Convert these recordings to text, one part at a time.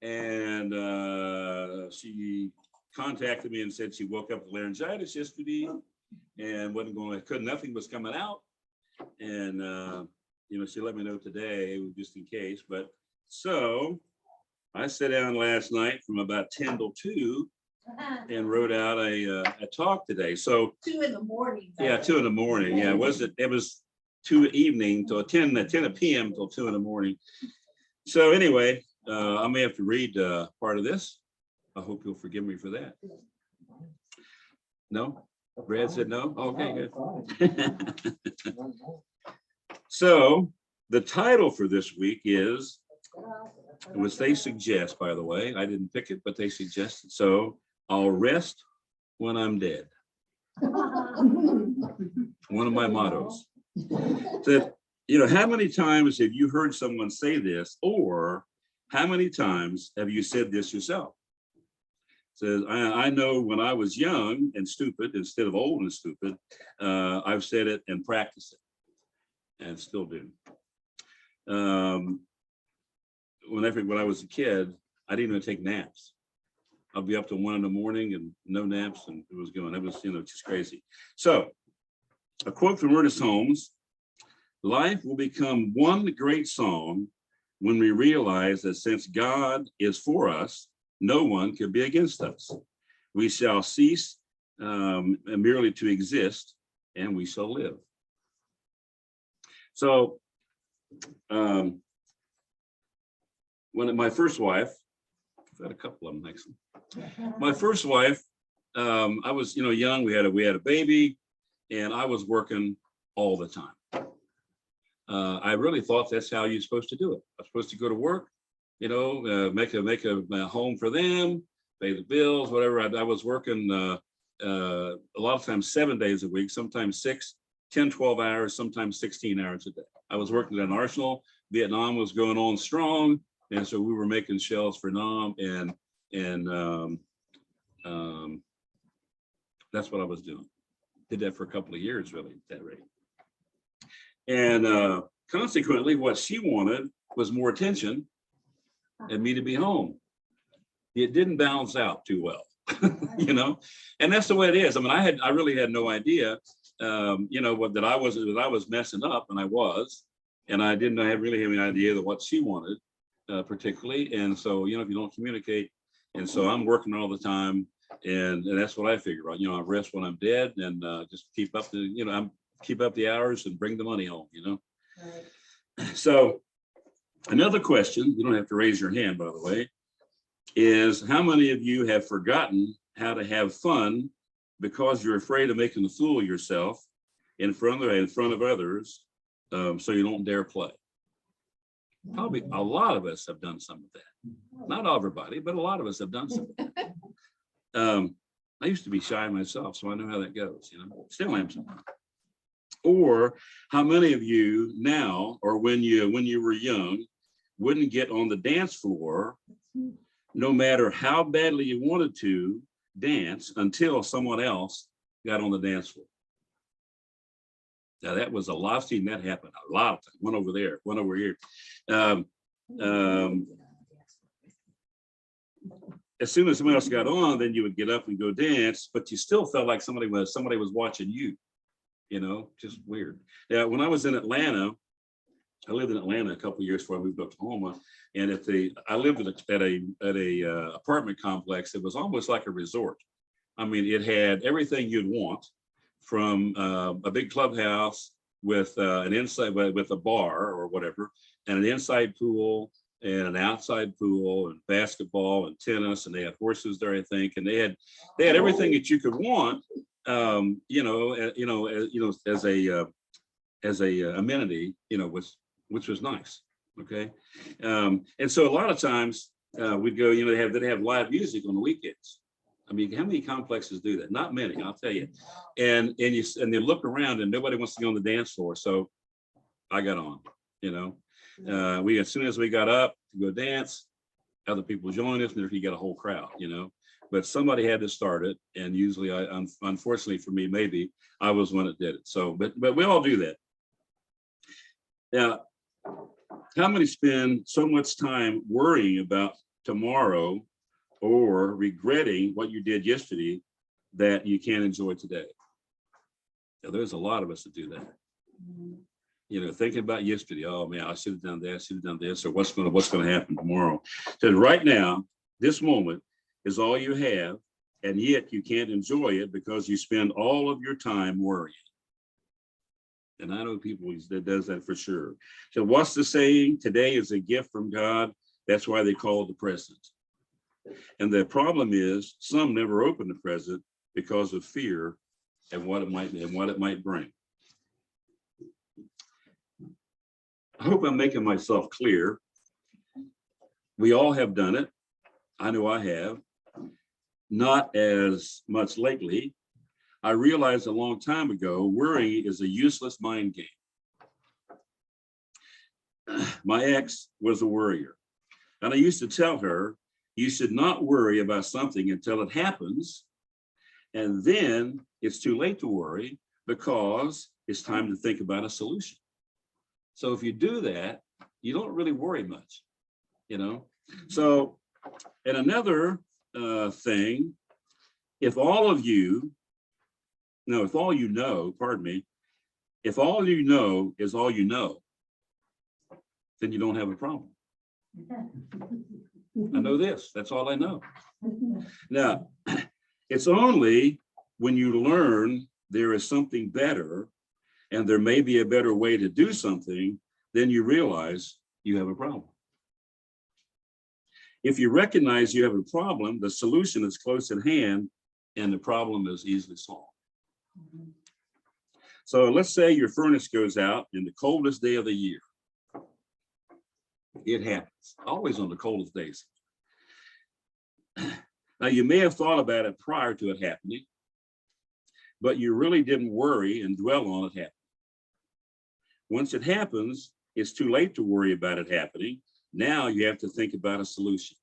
And she contacted me and said she woke up with laryngitis yesterday and wasn't going, nothing was coming out. And, she let me know today, just in case. But so I sat down last night from about 10 till 2 and wrote out a talk today. So 2 in the morning. yeah, 2 in the morning. Yeah, it was 2 evening till 10 p.m. till 2 in the morning. So anyway, I may have to read part of this. I hope you'll forgive me for that. No? Brad said no? Okay, good. So the title for this week is, which they suggest, by the way, I didn't pick it, but they suggested. So I'll rest when I'm dead. One of my mottos. That, how many times have you heard someone say this, or how many times have you said this yourself? Says, I know when I was young and stupid instead of old and stupid, I've said it and practiced it and still do. When I was a kid, I didn't even take naps. I'll be up to 1 in the morning and no naps, and it was just crazy. So a quote from Ernest Holmes: life will become one great song when we realize that since God is for us, no one can be against us. We shall cease merely to exist, and we shall live. So when my first wife, I've had a couple of them actually. My first wife, I was young. We had a baby, and I was working all the time. I really thought that's how you're supposed to do it. I'm supposed to go to work, make a home for them, pay the bills, whatever. I was working a lot of times 7 days a week, sometimes 6, 10, 12 hours, sometimes 16 hours a day. I was working at an arsenal. Vietnam was going on strong, and so we were making shells for Nam, and that's what I was doing. Did that for a couple of years, really, at that rate. And consequently, what she wanted was more attention and me to be home. It didn't balance out too well, and that's the way it is. I mean, I really had no idea, that I was messing up, and I was, and I didn't really have any idea of what she wanted, particularly. And so, if you don't communicate, and so I'm working all the time, and that's what I figure out. I rest when I'm dead, and just keep up the hours and bring the money home. Right. So another question, you don't have to raise your hand, by the way, is how many of you have forgotten how to have fun because you're afraid of making a fool of yourself in front of others, so you don't dare play? Probably a lot of us have done some of that. Not everybody, but a lot of us have done some of that. I used to be shy myself, so I know how that goes, still am sometimes. Or how many of you now, or when you were young, wouldn't get on the dance floor no matter how badly you wanted to dance until someone else got on the dance floor? Now that was a lot. I've seen that happen a lot of times. One over there, one over here. As soon as someone else got on, then you would get up and go dance, but you still felt like somebody was watching you. Just weird. Yeah, when I was in Atlanta, I lived in Atlanta a couple of years before I moved to Oklahoma, and I lived at a apartment complex that was almost like a resort. I mean, it had everything you'd want, from a big clubhouse with an inside with a bar or whatever, and an inside pool and an outside pool and basketball and tennis, and they had horses there, I think, and they had everything that you could want, as a amenity, which was nice. Okay, and so a lot of times we'd go, they'd have live music on the weekends. I mean, how many complexes do that? Not many, I'll tell you. And they look around and nobody wants to go on the dance floor. So I got on, as soon as we got up to go dance, other people joined us, and if you got a whole crowd, but somebody had to start it. And usually unfortunately for me, maybe I was one that did it. So, but we all do that. Now, How many spend so much time worrying about tomorrow or regretting what you did yesterday that you can't enjoy today? Now, there's a lot of us that do that. You know, thinking about yesterday, oh man, I should have done that, should have done this, or what's going to happen tomorrow. So right now, this moment is all you have, and yet you can't enjoy it because you spend all of your time worrying. And I know people that does that for sure. So what's the saying? Today is a gift from God. That's why they call it the present. And the problem is some never open the present because of fear and what it might bring. I hope I'm making myself clear. We all have done it. I know I have. Not as much lately. I realized a long time ago, worrying is a useless mind game. My ex was a worrier. And I used to tell her, you should not worry about something until it happens. And then it's too late to worry because it's time to think about a solution. So if you do that, you don't really worry much, you know? So, and another thing, if all you know is all you know, then you don't have a problem. I know this, that's all I know. Now, it's only when you learn there is something better and there may be a better way to do something, then you realize you have a problem. If you recognize you have a problem, the solution is close at hand and the problem is easily solved. So let's say your furnace goes out in the coldest day of the year. It happens, always on the coldest days. Now, you may have thought about it prior to it happening, but you really didn't worry and dwell on it happening. Once it happens, it's too late to worry about it happening. Now you have to think about a solution.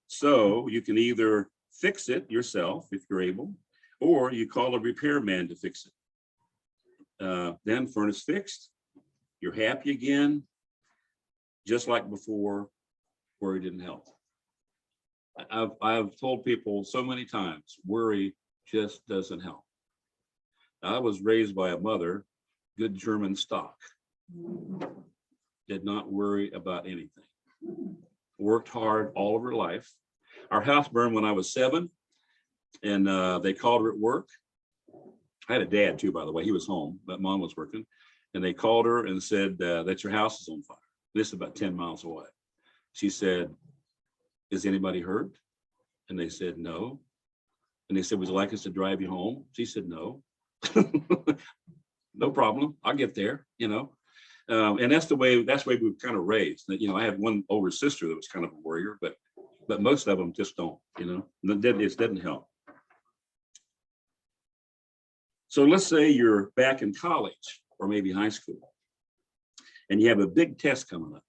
So you can either fix it yourself if you're able, or you call a repairman to fix it. Then furnace fixed, you're happy again, just like before, worry didn't help. I've told people so many times, worry just doesn't help. I was raised by a mother, good German stock, did not worry about anything. Worked hard all of her life. Our house burned when I was 7, and they called her at work. I had a dad too, by the way, he was home, but mom was working. And they called her and said that your house is on fire. This is about 10 miles away. She said, is anybody hurt? And they said, no. And they said, would you like us to drive you home? She said, no. No problem, I'll get there, you know. And that's the way we were kind of raised. You know, I had one older sister that was kind of a warrior, but most of them just don't, you know, it doesn't help. So let's say you're back in college or maybe high school and you have a big test coming up.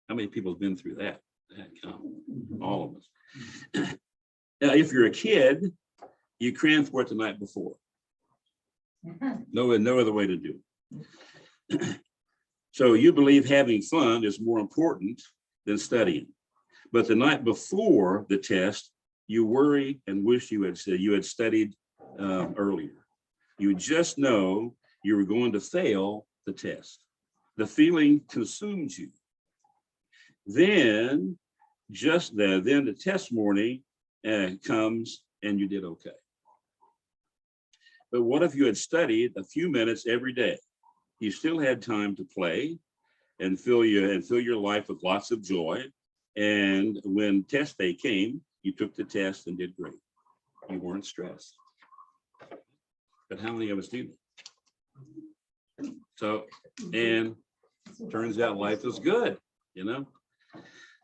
How many people have been through that? All of us. Now, if you're a kid, you cram for it the night before. No other way to do it. So you believe having fun is more important than studying. But the night before the test, you worry and wish you had studied earlier. You just know you were going to fail the test. The feeling consumes you. Then the test morning comes and you did okay. But what if you had studied a few minutes every day? You still had time to play and fill your life with lots of joy. And when test day came, you took the test and did great. You weren't stressed. But how many of us do that? So, and turns out life is good, you know?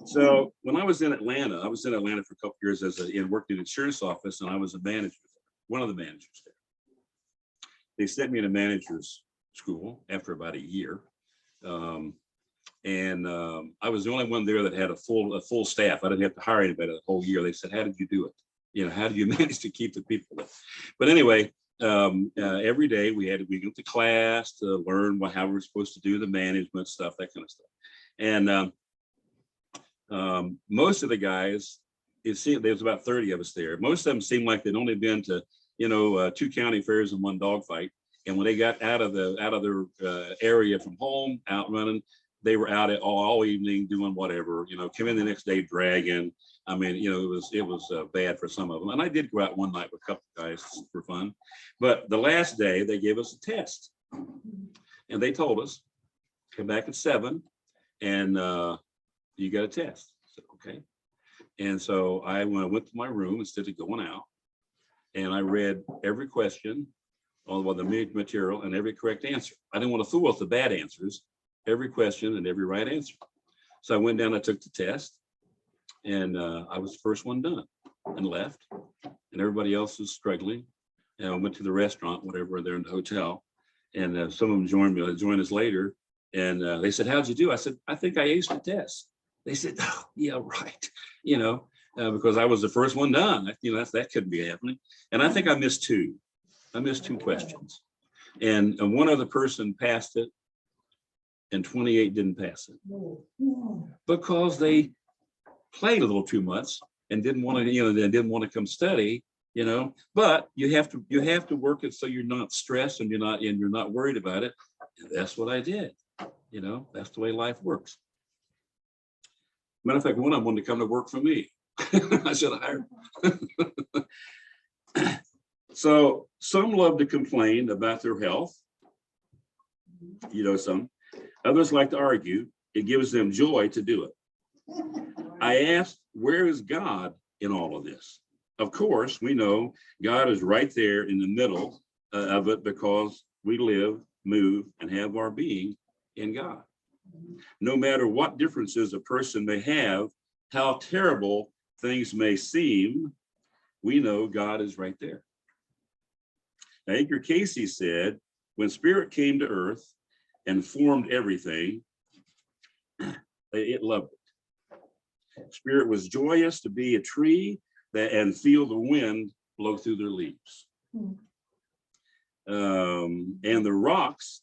So when I was in Atlanta for a couple of years and worked in an insurance office, and I was a manager, one of the managers there. They sent me to manager's school after about a year. I was the only one there that had a full staff. I didn't have to hire anybody the whole year. They said, how did you do it? You know, how do you manage to keep the people there? But anyway, every day we went to class to learn how we're supposed to do the management stuff, that kind of stuff. And most of the guys, it seemed there was about 30 of us there. Most of them seemed like they'd only been to, 2 county fairs and 1 dogfight. And when they got out of their area from home, out running, they were out all evening doing whatever. Came in the next day dragging. I mean, it was bad for some of them. And I did go out one night with a couple of guys for fun. But the last day they gave us a test, and they told us, come back at 7, and you got a test. I said, okay. And so I went to my room instead of going out, and I read every question, all the material, and every correct answer. I didn't want to fool with the bad answers, every question and every right answer. So I went down, I took the test, and I was the first one done and left, and everybody else was struggling. And I went to the restaurant, whatever, they're in the hotel, and some of them joined us later, and they said, how'd you do? I said, I think I aced the test. They said, oh, yeah, right. Because I was the first one done. That couldn't be happening. And I think I missed 2. I missed 2 questions. And one other person passed it, and 28 didn't pass it because they played a little too much and didn't want to, they didn't want to come study, but you have to work it so you're not stressed and you're not worried about it. And that's what I did. That's the way life works. Matter of fact, one of them wanted to come to work for me. I should have hired. So some love to complain about their health. Some. Others like to argue. It gives them joy to do it. I asked, where is God in all of this? Of course, we know God is right there in the middle of it because we live, move, and have our being in God. No matter what differences a person may have, how terrible things may seem, we know God is right there. Now, Edgar Casey said, when Spirit came to earth and formed everything, it loved it. Spirit was joyous to be a tree and feel the wind blow through their leaves. And the rocks,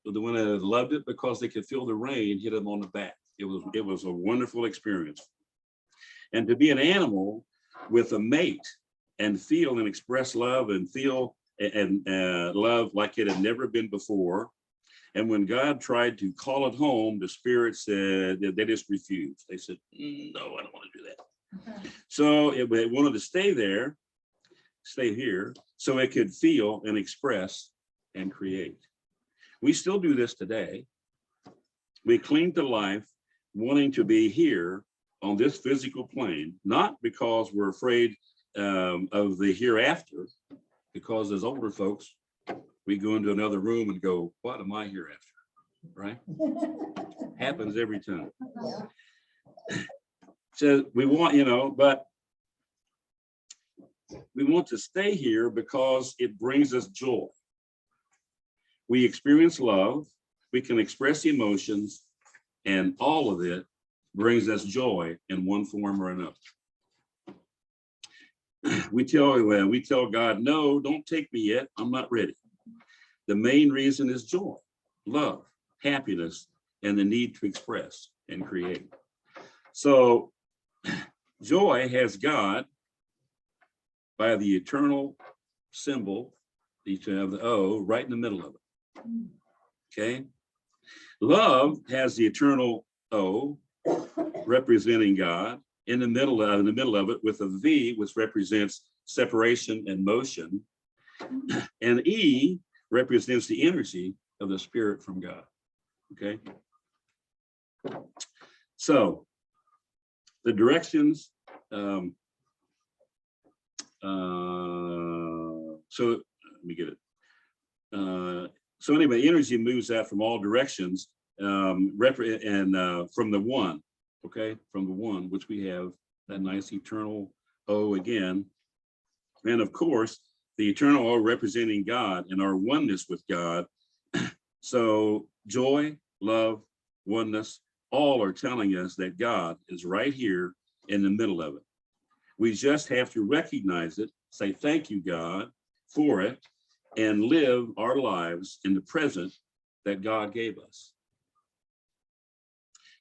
the one that loved it because they could feel the rain hit them on the back. It was a wonderful experience. And to be an animal with a mate and feel and express love and feel and love like it had never been before. And when God tried to call it home, the Spirit said, they just refused. They said, no, I don't want to do that. Okay. So it wanted to stay here, so it could feel and express and create. We still do this today. We cling to life, wanting to be here on this physical plane, not because we're afraid of the hereafter, because as older folks, we go into another room and go, what am I here after, right? Happens every time. So we want, but we want to stay here because it brings us joy. We experience love, we can express emotions, and all of it brings us joy in one form or another. We tell God, no, don't take me yet, I'm not ready. The main reason is joy, love, happiness, and the need to express and create. So joy has God by the eternal symbol, the O, right in the middle of it. Okay. Love has the eternal O, representing God, in the middle of it with a V, which represents separation and motion, and E represents the energy of the Spirit from God. Okay. So the directions. So let me get it. So anyway, energy moves out from all directions, and from the one, okay, from the one, which we have that nice eternal O again. And of course, the eternal O representing God and our oneness with God. So joy, love, oneness, all are telling us that God is right here in the middle of it. We just have to recognize it, say thank you, God, for it, and live our lives in the present that God gave us.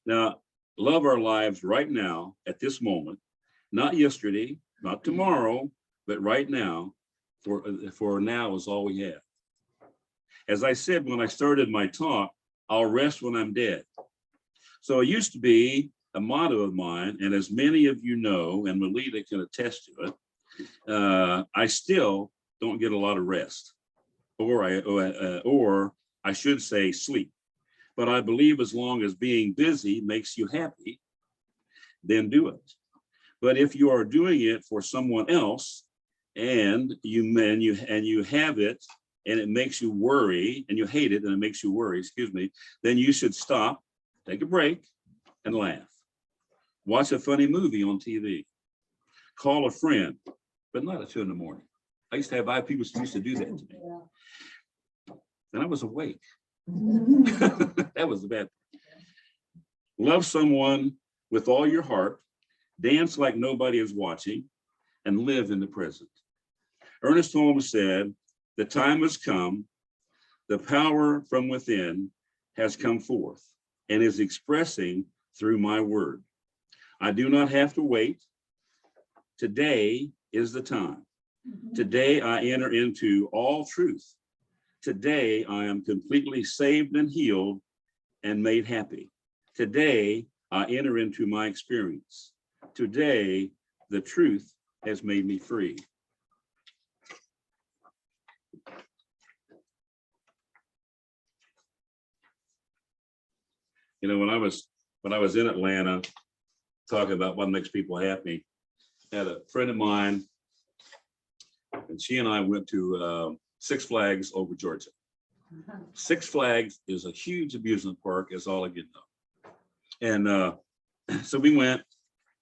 Now, love our lives right now at this moment, not yesterday, not tomorrow, but right now, for now is all we have. As I said when I started my talk, I'll rest when I'm dead. So it used to be a motto of mine, and as many of you know, and Melita can attest to it, I still don't get a lot of rest, or I should say sleep. But I believe as long as being busy makes you happy, then do it. But if you are doing it for someone else, and you have it, and it makes you worry, and you hate it, and it makes you worry, excuse me, then you should stop, take a break, and laugh. Watch a funny movie on TV. Call a friend, but not at 2 in the morning. I used to have people who used to do that to me. And I was awake. That was the bad part. Love someone with all your heart, dance like nobody is watching, and live in the present. Ernest Holmes said, "The time has come, the power from within has come forth and is expressing through my word. I do not have to wait. Today is the time. Today I enter into all truth. Today I am completely saved and healed and made happy. Today I enter into my experience. Today the truth has made me free." You know, when I was in Atlanta talking about what makes people happy, I had a friend of mine, and she and I went to Six Flags over Georgia. Six Flags is a huge amusement park, as all of you know. And so we went,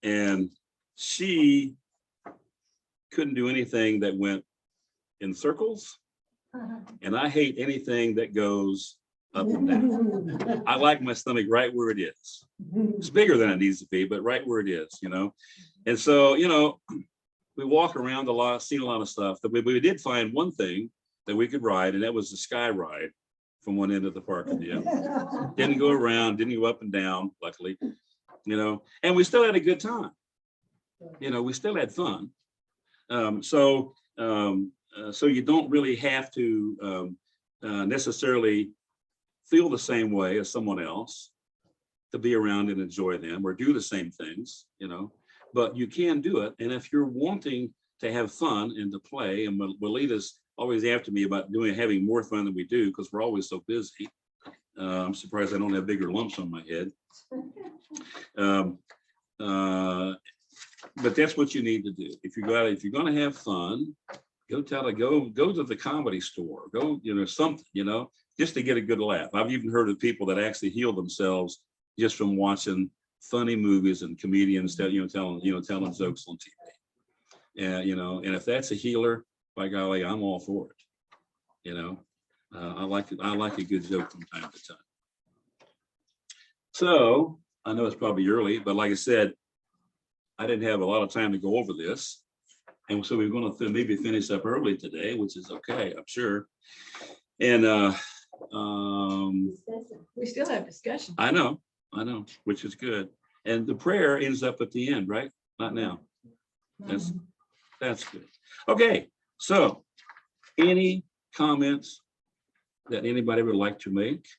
and she couldn't do anything that went in circles, and I hate anything that goes up and down. I like my stomach right where it is. It's bigger than it needs to be, but right where it is, you know. And so, you know, we walk around a lot, seen a lot of stuff. But we did find one thing that we could ride, and that was the sky ride from one end of the park to the other. Didn't go around, didn't go up and down, luckily, you know. And we still had a good time. You know, we still had fun. So you don't really have to necessarily feel the same way as someone else to be around and enjoy them or do the same things, you know, but you can do it. And if you're wanting to have fun and to play, and Melita's always after me about having more fun than we do because we're always so busy. I'm surprised I don't have bigger lumps on my head. But that's what you need to do. If you're going to have fun, go to the comedy store, go, you know, something, you know, just to get a good laugh. I've even heard of people that actually heal themselves just from watching funny movies and comedians that, telling jokes on TV. And, you know, and if that's a healer, by golly, I'm all for it. You know, I like a good joke from time to time. So I know it's probably early, but like I said, I didn't have a lot of time to go over this. And so we're going to maybe finish up early today, which is okay, I'm sure. And we still have discussion. I know, which is good. And the prayer ends up at the end, right? Not now. That's good. Okay, so any comments that anybody would like to make?